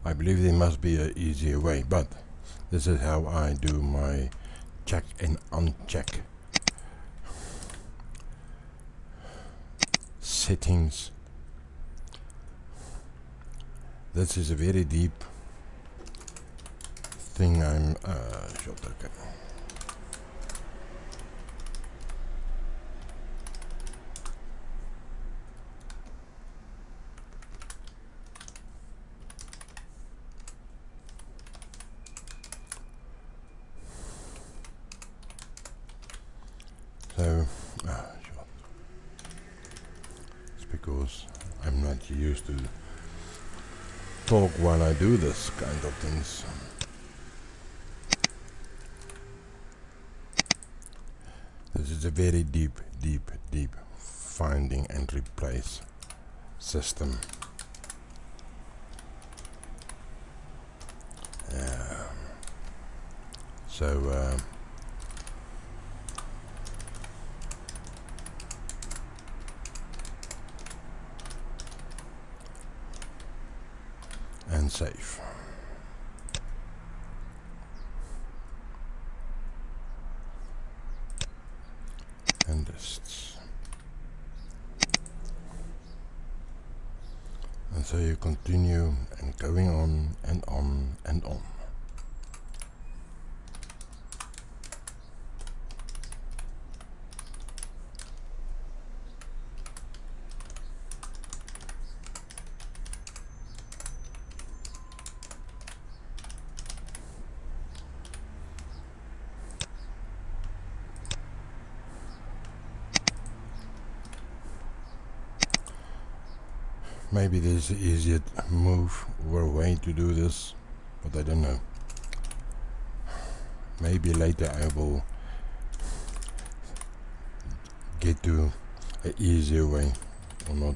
I believe there must be an easier way, but this is how I do my check and uncheck settings. This is a very deep thing. I'm short, okay. So, short. It's because I'm not used to talk while I do this kind of things. This is a very deep finding and replace system. So and save. And lists. And so you continue and going on and on and on. Maybe there's an easier move or a way to do this, but I don't know. Maybe later I will get to an easier way or not.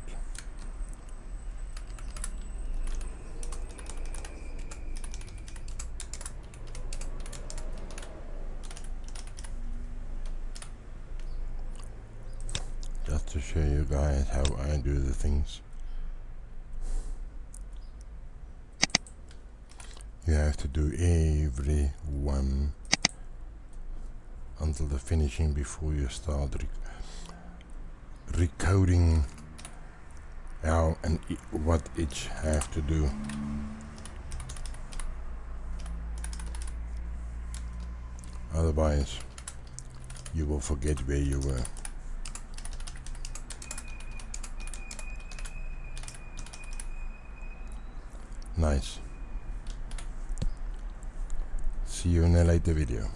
Just to show you guys how I do the things. You have to do every one until the finishing before you start recoding how and what each have to do. Otherwise you will forget where you were. Nice. See you in a later video.